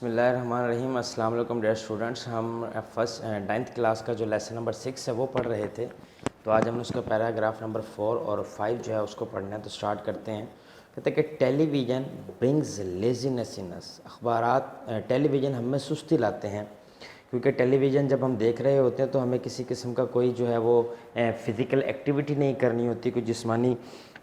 بسم اللہ الرحمن الرحیم. السلام علیکم ڈیئر اسٹوڈنٹس. ہم فرسٹ 9th کلاس کا جو لیسن نمبر 6 ہے وہ پڑھ رہے تھے. تو آج ہم نے اس کا پیراگراف نمبر 4 اور 5 جو ہے اس کو پڑھنا ہے. تو سٹارٹ کرتے ہیں. کہتے ہیں کہ ٹیلی ویژن برنگز لیزینس ان اس. ٹیلی ویژن ہم میں سستی لاتے ہیں، کیونکہ ٹیلی ویژن جب ہم دیکھ رہے ہوتے ہیں تو ہمیں کسی قسم کا کوئی جو ہے وہ فزیکل ایکٹیویٹی نہیں کرنی ہوتی، کوئی جسمانی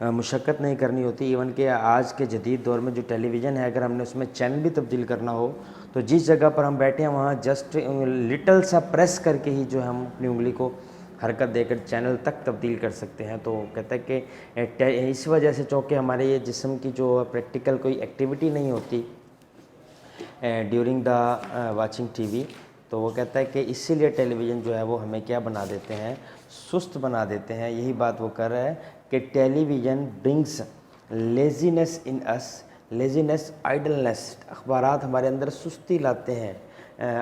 مشقت نہیں کرنی ہوتی. ایون کہ آج کے جدید دور میں جو ٹیلی ویژن ہے، اگر ہم نے اس میں چینل بھی تبدیل کرنا ہو تو جس جگہ پر ہم بیٹھے ہیں وہاں جسٹ لٹل سا پریس کر کے ہی جو ہے ہم اپنی انگلی کو حرکت دے کر چینل تک تبدیل کر سکتے ہیں. تو کہتا ہے کہ اس وجہ سے چونکہ ہمارے یہ جسم کی جو پریکٹیکل کوئی ایکٹیویٹی نہیں ہوتی during the watching T V, تو وہ کہتا ہے کہ اسی لیے ٹیلی ویژن جو ہے وہ ہمیں کیا بنا دیتے ہیں، سست بنا دیتے ہیں. یہی بات وہ کر رہا ہے کہ ٹیلی ویژن برنگس لیزینس ان اس. لیزینس آئیڈلنس، اخبارات ہمارے اندر سستی لاتے ہیں،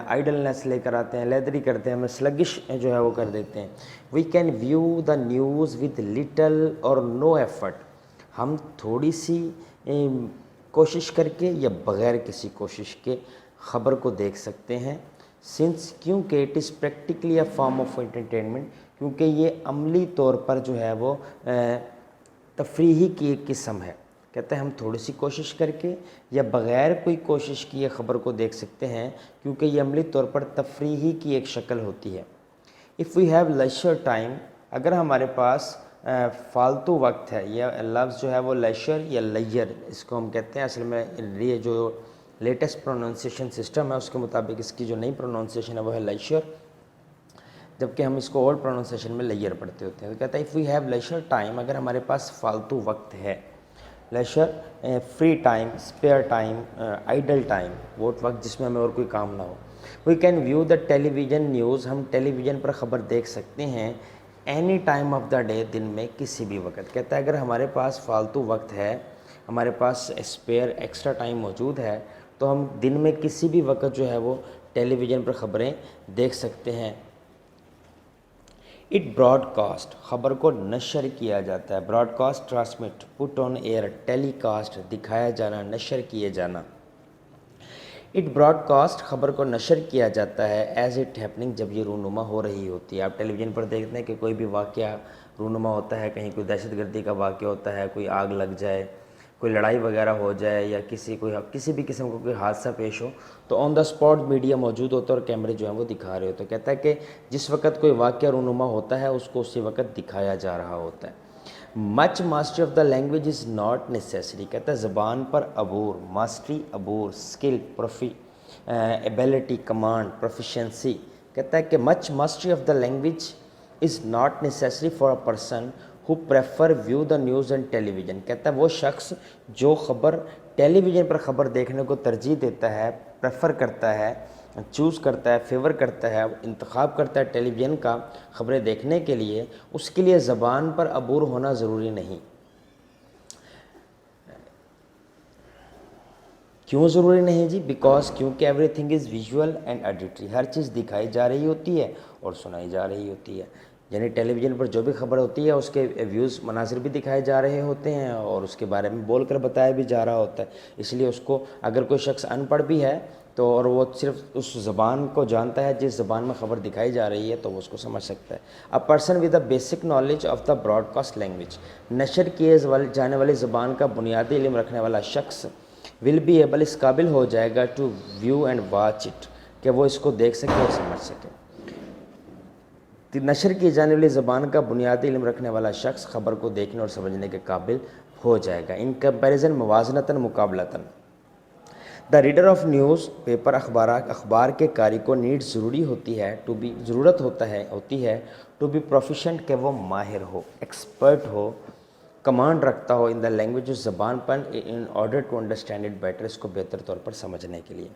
آئیڈلنس لے کر آتے ہیں، لیدری کرتے ہیں، ہمیں سلگش جو ہے وہ کر دیتے ہیں. We can view the news with little or no effort. ہم تھوڑی سی کوشش کر کے یا بغیر کسی کوشش کے خبر کو دیکھ سکتے ہیں. سنس کیونکہ it is practically a form of entertainment, کیونکہ یہ عملی طور پر جو ہے وہ تفریحی کی ایک قسم ہے. کہتے ہیں ہم تھوڑی سی کوشش کر کے یا بغیر کوئی کوشش کیے خبر کو دیکھ سکتے ہیں، کیونکہ یہ عملی طور پر تفریحی کی ایک شکل ہوتی ہے. If we have leisure time, اگر ہمارے پاس فالتو وقت ہے. یہ لفظ جو ہے وہ لیشر یا لیئر اس کو ہم کہتے ہیں. اصل میں یہ جو لیٹسٹ پروننسیشن سسٹم ہے اس کے مطابق اس کی جو نئی پروننسیشن ہے وہ ہے لیشر، جبکہ ہم اس کو اولڈ پروننسیشن میں لیئر پڑھتے ہوتے ہیں. تو کہتا ہے if we have leisure time, اگر ہمارے پاس فالتو وقت ہے. Leisure free time, spare time, idle time, وہ وقت جس میں ہمیں اور کوئی کام نہ ہو. We can view the television news, ہم ٹیلی ویژن پر خبر دیکھ سکتے ہیں any time of the day, دن میں کسی بھی وقت. کہتا ہے اگر ہمارے پاس فالتو وقت ہے، ہمارے پاس اسپیئر ایکسٹرا ٹائم موجود ہے، تو ہم دن میں کسی بھی وقت جو ہے وہ ٹیلی ویژن پر خبریں دیکھ سکتے ہیں. اٹ براڈ کاسٹ، خبر کو نشر کیا جاتا ہے. براڈ کاسٹ ٹرانسمٹ، پٹ آن ایئر، ٹیلی کاسٹ دکھایا جانا، نشر کیے جانا. اٹ براڈ کاسٹ، خبر کو نشر کیا جاتا ہے ایز اٹ ہیپننگ، جب یہ رونما ہو رہی ہوتی ہے. آپ ٹیلی ویژن پر دیکھتے ہیں کہ کوئی بھی واقعہ رونما ہوتا ہے، کہیں کوئی دہشت گردی کا واقعہ ہوتا ہے، کوئی آگ لگ جائے، کوئی لڑائی وغیرہ ہو جائے، یا کسی بھی قسم کا کوئی حادثہ پیش ہو، تو آن دا اسپاٹ میڈیا موجود ہوتا ہے اور کیمرے جو ہیں وہ دکھا رہے ہوتے ہیں. کہتا ہے کہ جس وقت کوئی واقعہ رونما ہوتا ہے اس کو اسی وقت دکھایا جا رہا ہوتا ہے. Much mastery of the language is not necessary. کہتا ہے زبان پر عبور، ماسٹری عبور، اسکل، ایبیلٹی، کمانڈ، پروفیشنسی. کہتا ہے کہ much mastery of the language is not necessary for a person who prefer view the news and television. کہتا ہے وہ شخص جو ٹیلی ویژن پر خبر دیکھنے کو ترجیح دیتا ہے، پریفر کرتا ہے، چوز کرتا ہے، فیور کرتا ہے، انتخاب کرتا ہے ٹیلی ویژن کا خبریں دیکھنے کے لیے، اس کے لیے زبان پر عبور ہونا ضروری نہیں. کیوں ضروری نہیں جی؟ بیکاز کیونکہ everything is visual and auditory. ہر چیز دکھائی جا رہی ہوتی ہے اور سنائی جا رہی ہوتی ہے. یعنی ٹیلی ویژن پر جو بھی خبر ہوتی ہے اس کے ویوز، مناظر بھی دکھائے جا رہے ہوتے ہیں اور اس کے بارے میں بول کر بتایا بھی جا رہا ہوتا ہے. اس لیے اس کو اگر کوئی شخص ان پڑھ بھی ہے تو اور وہ صرف اس زبان کو جانتا ہے جس زبان میں خبر دکھائی جا رہی ہے، تو وہ اس کو سمجھ سکتا ہے. A person with a basic knowledge of the broadcast language, نشر کیے جانے والی زبان کا بنیادی علم رکھنے والا شخص ول بی ایبل، اس قابل ہو جائے گا to view and watch it, کہ وہ اس کو دیکھ سکے اور سمجھ سکے. نشر کی جانے والی زبان کا بنیادی علم رکھنے والا شخص خبر کو دیکھنے اور سمجھنے کے قابل ہو جائے گا. ان کمپیریزن، موازنتاً، مقابلتاً. The reader of newspaper, اخبار کے قاری کو نیڈ ضروری ہوتی ہے، ضرورت ہوتی ہے ٹو بی پروفیشنٹ، کہ وہ ماہر ہو، ایکسپرٹ ہو، کمانڈ رکھتا ہو ان دا لینگویج، اس زبان پر، in order to understand it better, اس کو بہتر طور پر سمجھنے کے لیے.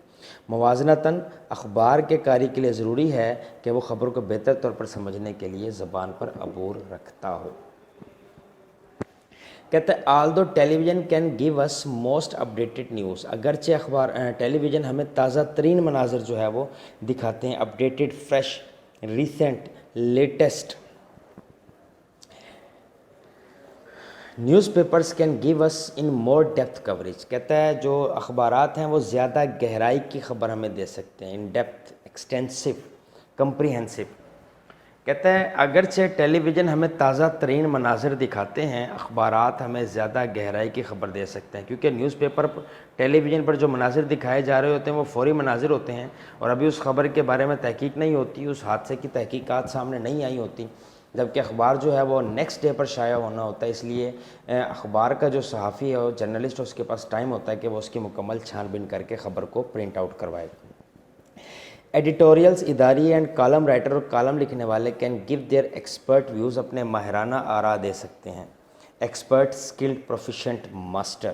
موازنتاً، اخبار کے قاری کے لیے ضروری ہے کہ وہ خبر کو بہتر طور پر سمجھنے کے لیے زبان پر عبور رکھتا ہو. کہتا ہے although television can give us most updated news, اگرچہ ٹیلی ویژن ہمیں تازہ ترین مناظر جو ہے وہ دکھاتے ہیں، updated, fresh, recent, latest newspapers can give us in more depth coverage, کہتا ہے جو اخبارات ہیں وہ زیادہ گہرائی کی خبر ہمیں دے سکتے ہیں، ان ڈیپتھ، ایکسٹینسو، کمپریہنسو۔ کہتا ہے اگرچہ ٹیلی ویژن ہمیں تازہ ترین مناظر دکھاتے ہیں، اخبارات ہمیں زیادہ گہرائی کی خبر دے سکتے ہیں، کیونکہ نیوز پیپر ٹیلی ویژن پر جو مناظر دکھائے جا رہے ہوتے ہیں وہ فوری مناظر ہوتے ہیں، اور ابھی اس خبر کے بارے میں تحقیق نہیں ہوتی، اس حادثے کی تحقیقات سامنے نہیں آئی ہوتی، جبکہ اخبار جو ہے وہ نیکسٹ ڈے پر شائع ہونا ہوتا ہے۔ اس لیے اخبار کا جو صحافی ہے اور جرنلسٹ، اس کے پاس ٹائم ہوتا ہے کہ وہ اس کی مکمل چھان بین کر کے خبر کو پرنٹ آؤٹ کروائے۔ ایڈیٹوریلز، اداری اینڈ کالم رائٹر اور کالم لکھنے والے can give their expert views, اپنے ماہرانہ آراء دے سکتے ہیں۔ Expert, skilled, proficient, master.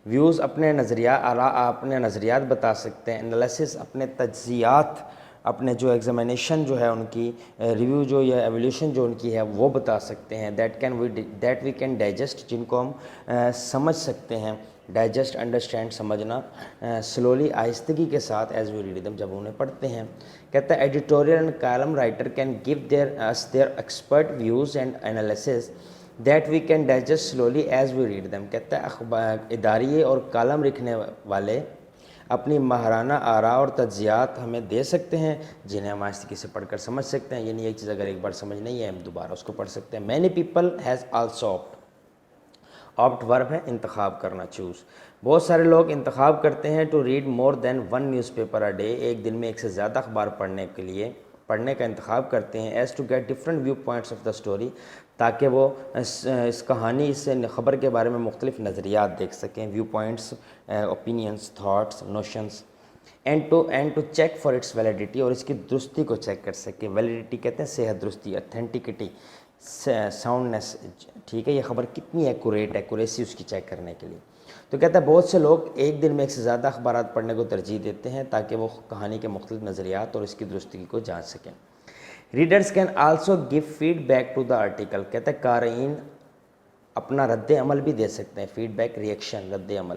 Views, اپنے نظریات بتا سکتے ہیں۔ انالیسس، اپنے تجزیات، اپنے جو ایگزامینیشن جو ہے ان کی ریویو جو یا ایولیوشن جو ان کی ہے وہ بتا سکتے ہیں۔ دیٹ وی کین ڈائجسٹ، جن کو ہم سمجھ سکتے ہیں۔ ڈائجسٹ، انڈرسٹینڈ، سمجھنا۔ سلولی، آہستگی کے ساتھ، ایز وی ریڈ دم، جب انہیں پڑھتے ہیں۔ کہتا ہے editorial and column writer can give their expert views and analysis that we can digest slowly as we read them. کہتا ہے اداریے اور کالم لکھنے والے اپنی ماہرانہ آراء اور تجزیات ہمیں دے سکتے ہیں، جنہیں ہم آہستگی سے پڑھ کر سمجھ سکتے ہیں، یعنی ایک چیز اگر ایک بار سمجھ نہیں ہے ہم دوبارہ اس کو پڑھ سکتے ہیں۔ Many people has also opt ورب ہے انتخاب کرنا، چوز۔ بہت سارے لوگ انتخاب کرتے ہیں to read more than one newspaper a day, ایک دن میں ایک سے زیادہ اخبار پڑھنے کا انتخاب کرتے ہیں۔ As to get different viewpoints of the story, تاکہ وہ اس کہانی، اس خبر کے بارے میں مختلف نظریات دیکھ سکیں، viewpoints, opinions, thoughts, notions. And to check for its validity, اور اس کی درستی کو چیک کر سکیں۔ ویلیڈیٹی کہتے ہیں صحت، درستی، اتھینٹکٹی، ساؤنڈنیس، ٹھیک ہے، یہ خبر کتنی ایکوریٹ ہے، ایکوریسی اس کی چیک کرنے کے لیے۔ تو کہتا ہے بہت سے لوگ ایک دن میں ایک سے زیادہ اخبارات پڑھنے کو ترجیح دیتے ہیں، تاکہ وہ کہانی کے مختلف نظریات اور اس کی درستگی کو جانچ سکیں۔ Readers can also give feedback to the article, کہتا ہے قارئین اپنا رد عمل بھی دے سکتے ہیں، فیڈ بیک، ریئیکشن، رد عمل،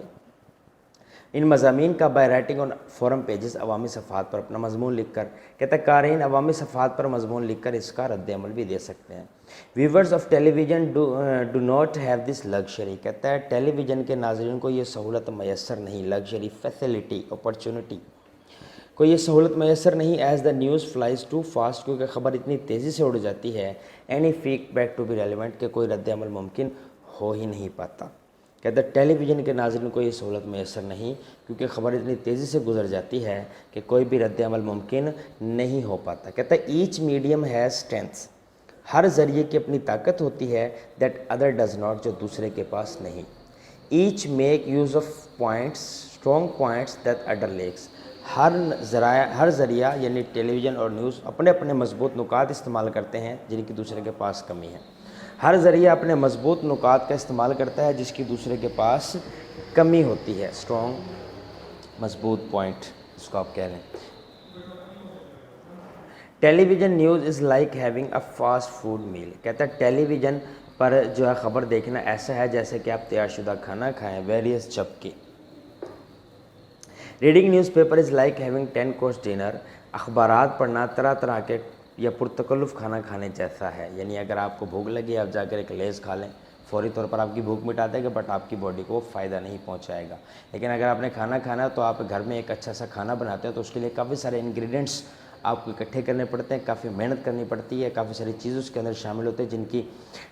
ان مضامین کا by writing on forum pages, عوامی صفحات پر اپنا مضمون لکھ کر۔ کہتا ہے قارئین عوامی صفحات پر مضمون لکھ کر اس کا رد عمل بھی دے سکتے ہیں۔ Viewers of television do not have this luxury, کہتا ہے ٹیلی ویژن کے ناظرین کو یہ سہولت میسر نہیں، لگژری، فیسلٹی، اپرچونٹی، کو یہ سہولت میسر نہیں، as the news flies too fast, کیونکہ خبر اتنی تیزی سے اڑ جاتی ہے، any feedback to be relevant, کہ کوئی رد عمل ممکن ہو ہی نہیں پاتا۔ کہتا ہے ٹیلی ویژن کے ناظرین کو یہ سہولت میسر نہیں، کیونکہ خبر اتنی تیزی سے گزر جاتی ہے کہ کوئی بھی رد عمل ممکن نہیں ہو پاتا۔ کہتا ہے ایچ میڈیم ہیز اسٹرینتھس، ہر ذریعے کی اپنی طاقت ہوتی ہے، دیٹ ادر ڈز ناٹ، جو دوسرے کے پاس نہیں۔ Each make use of points, strong points that other lacks, ہر ذریعہ یعنی ٹیلی ویژن اور نیوز اپنے اپنے مضبوط نکات استعمال کرتے ہیں جن کی دوسرے کے پاس کمی ہے۔ ہر ذریعہ اپنے مضبوط نکات کا استعمال کرتا ہے جس کی دوسرے کے پاس کمی ہوتی ہے، اسٹرانگ، مضبوط پوائنٹ اس کو آپ کہہ لیں۔ Television news is like having a fast food meal, کہتا ہے ٹیلی ویژن پر جو ہے خبر دیکھنا ایسا ہے جیسے کہ آپ تیار شدہ کھانا کھائیں، ویریس چپکی۔ Reading newspaper is like having 10 course dinner, اخبارات پڑھنا طرح طرح کے یا پرتکلف کھانا کھانے جیسا ہے، یعنی اگر آپ کو بھوک لگی آپ جا کر ایک لیز کھا لیں، فوری طور پر آپ کی بھوک مٹا دے گا، بٹ آپ کی باڈی کو وہ فائدہ نہیں پہنچائے گا۔ لیکن اگر آپ نے کھانا کھانا ہے تو آپ گھر میں ایک اچھا سا کھانا بناتے ہیں تو اس کے لیے کافی سارے انگریڈینٹس آپ کو اکٹھے کرنے پڑتے ہیں، کافی محنت کرنی پڑتی ہے، کافی ساری چیزیں اس کے اندر شامل ہوتے ہیں جن کی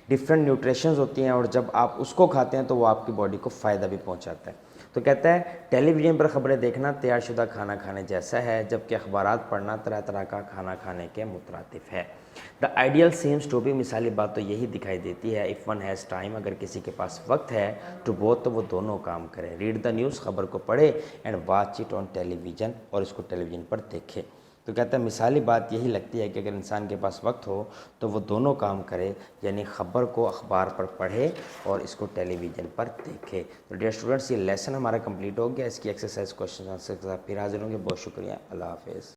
ڈفرینٹ نیوٹریشنز ہوتی ہیں، اور جب آپ اس کو کھاتے ہیں تو وہ آپ کی باڈی کو فائدہ بھی پہنچاتا ہے۔ تو کہتا ہے ٹیلی ویژن پر خبریں دیکھنا تیار شدہ کھانا کھانے جیسا ہے، جبکہ اخبارات پڑھنا طرح طرح کا کھانا کھانے کے مترادف ہے۔ The ideal seems to be, مثالی بات تو یہی دکھائی دیتی ہے، اف ون ہیز ٹائم، اگر کسی کے پاس وقت ہے، ٹو بوتھ، تو وہ دونوں کام کرے، ریڈ دا نیوز، خبر کو پڑھے، and watch it on television, اور اس کو ٹیلی ویژن پر دیکھے۔ تو کہتا ہے مثالی بات یہی لگتی ہے کہ اگر انسان کے پاس وقت ہو تو وہ دونوں کام کرے، یعنی خبر کو اخبار پر پڑھے اور اس کو ٹیلی ویژن پر دیکھے۔ تو ڈیئر اسٹوڈنٹس، یہ لیسن ہمارا کمپلیٹ ہو گیا، اس کی ایکسرسائز کوشچن آنسر کے ساتھ پھر حاضر ہوں گے۔ بہت شکریہ، اللہ حافظ۔